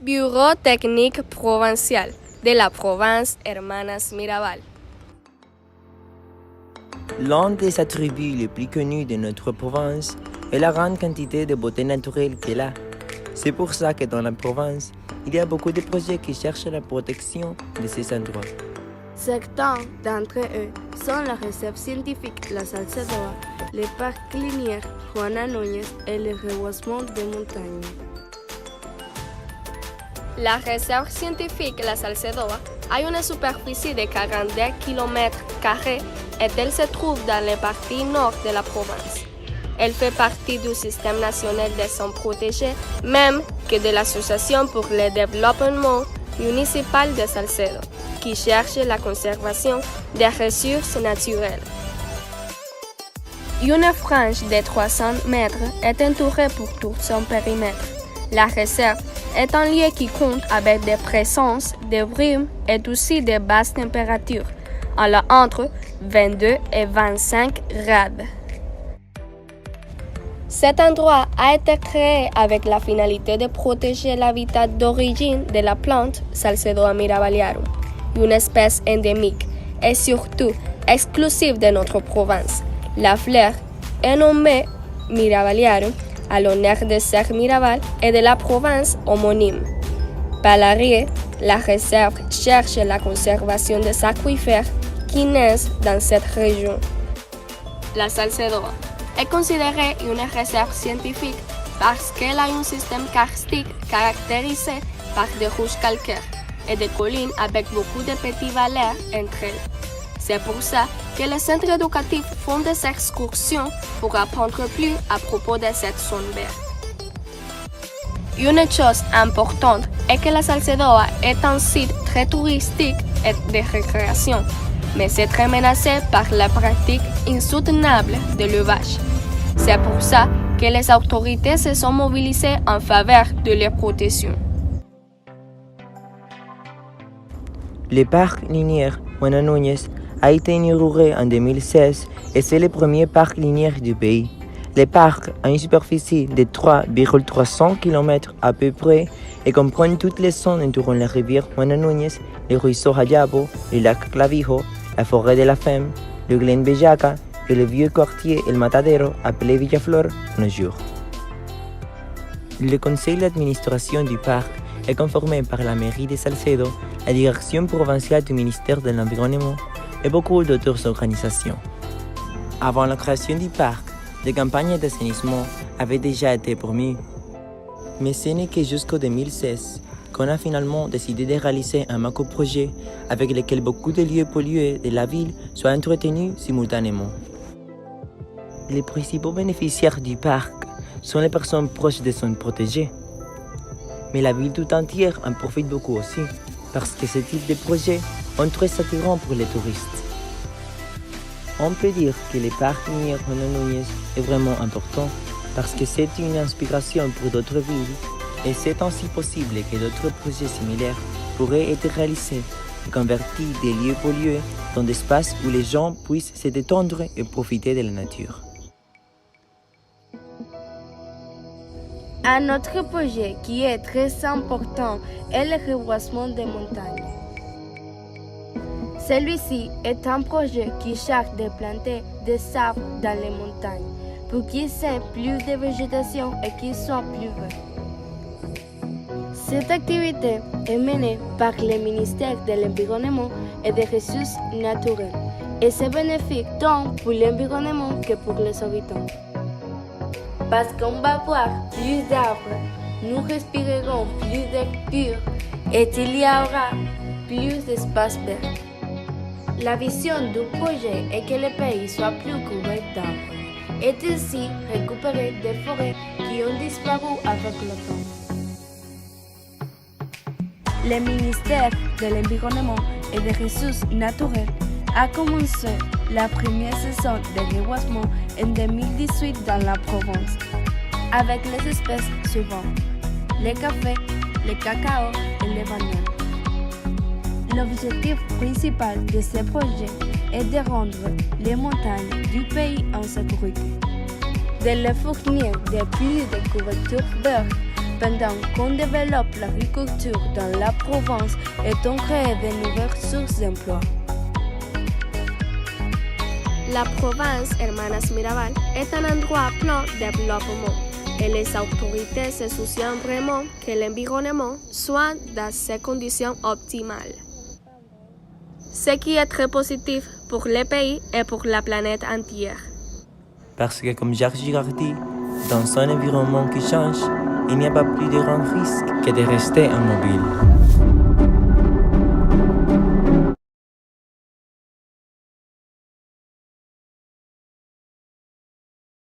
Bureau technique provincial de la province Hermanas Mirabal. L'un des attributs les plus connus de notre province est la grande quantité de beauté naturelle qu'elle a. C'est pour ça que dans la province, il y a beaucoup de projets qui cherchent la protection de ces endroits. Certains d'entre eux sont la réserve scientifique La Salcedoa, le parc linéaire Juana Núñez et le reboisement des montagnes. La réserve scientifique La Salcedoa a une superficie de 42 km² et elle se trouve dans la partie nord de la province. Elle fait partie du système national des zones protégées, même que de l'Association pour le développement municipal de Salcedo, qui cherche la conservation des ressources naturelles. Une frange de 300 mètres est entourée pour tout son périmètre. La réserve est un lieu qui compte avec des présences de brumes et aussi de basses températures, entre 22 et 25 grades. Cet endroit a été créé avec la finalité de protéger l'habitat d'origine de la plante Salcedoa mirabaliarum, une espèce endémique et surtout exclusive de notre province. La fleur est nommée mirabaliarum à l'honneur de Ser Mirabal et de la province homonyme. Par l'arrière, la réserve cherche la conservation des aquifères qui naissent dans cette région. La Salcedoa est considérée une réserve scientifique parce qu'elle a un système karstique caractérisé par des roches calcaires et des collines avec beaucoup de petits vallées entre elles. C'est pour ça que les centres éducatifs font des excursions pour apprendre plus à propos de cette zone verte. Une chose importante est que la Salcedoa est un site très touristique et de récréation, mais c'est très menacé par la pratique insoutenable de l'élevage. C'est pour ça que les autorités se sont mobilisées en faveur de leur protection. Le parc linéaire Juana Núñez a été inauguré en 2016 et c'est le premier parc linéaire du pays. Le parc a une superficie de 3,300 km à peu près et comprend toutes les zones entourant la rivière Juana Núñez, le ruisseau Hayabo, le lac Clavijo, la forêt de la Femme, le Glen Bellaca et le vieux quartier El Matadero appelé Villaflor nos jours. Le conseil d'administration du parc est conformé par la mairie de Salcedo, la direction provinciale du ministère de l'Environnement et beaucoup d'autres organisations. Avant la création du parc, des campagnes d'assainissement avaient déjà été promues. Mais ce n'est que jusqu'en 2016 qu'on a finalement décidé de réaliser un macro-projet avec lequel beaucoup de lieux pollués de la ville soient entretenus simultanément. Les principaux bénéficiaires du parc sont les personnes proches des zones protégées. Mais la ville tout entière en profite beaucoup aussi, parce que ce type de projet est très attirant pour les touristes. On peut dire que le parc linéaire Juana Núñez est vraiment important parce que c'est une inspiration pour d'autres villes et c'est ainsi possible que d'autres projets similaires pourraient être réalisés et convertir des lieux pollués dans des espaces où les gens puissent se détendre et profiter de la nature. Un autre projet qui est très important est le reboisement des montagnes. Celui-ci est un projet qui cherche de planter des arbres dans les montagnes pour qu'ils aient plus de végétation et qu'ils soient plus verts. Cette activité est menée par le ministère de l'Environnement et des Ressources naturelles et c'est bénéfique tant pour l'environnement que pour les habitants. Parce qu'on va voir plus d'arbres, nous respirerons plus d'air pur et il y aura plus d'espace vert. La vision du projet est que le pays soit plus couvert d'arbres et ainsi récupérer des forêts qui ont disparu avec le temps. Le ministère de l'Environnement et des Ressources naturelles a commencé la première saison de reboisement en 2018 dans la province, avec les espèces suivantes, le café, le cacao et les bananes. L'objectif principal de ce projet est de rendre les montagnes du pays en sécurité, de leur fournir de plus de couverture vertes Pendant qu'on développe l'agriculture dans la province et on crée de nouvelles sources d'emploi. La province Hermanas Mirabal est un endroit plein de développement et les autorités se soucient vraiment que l'environnement soit dans ces conditions optimales. Ce qui est très positif pour le pays et pour la planète entière. Parce que comme Jacques Girard dit, dans un environnement qui change, il n'y a pas plus de grand risque que de rester immobile.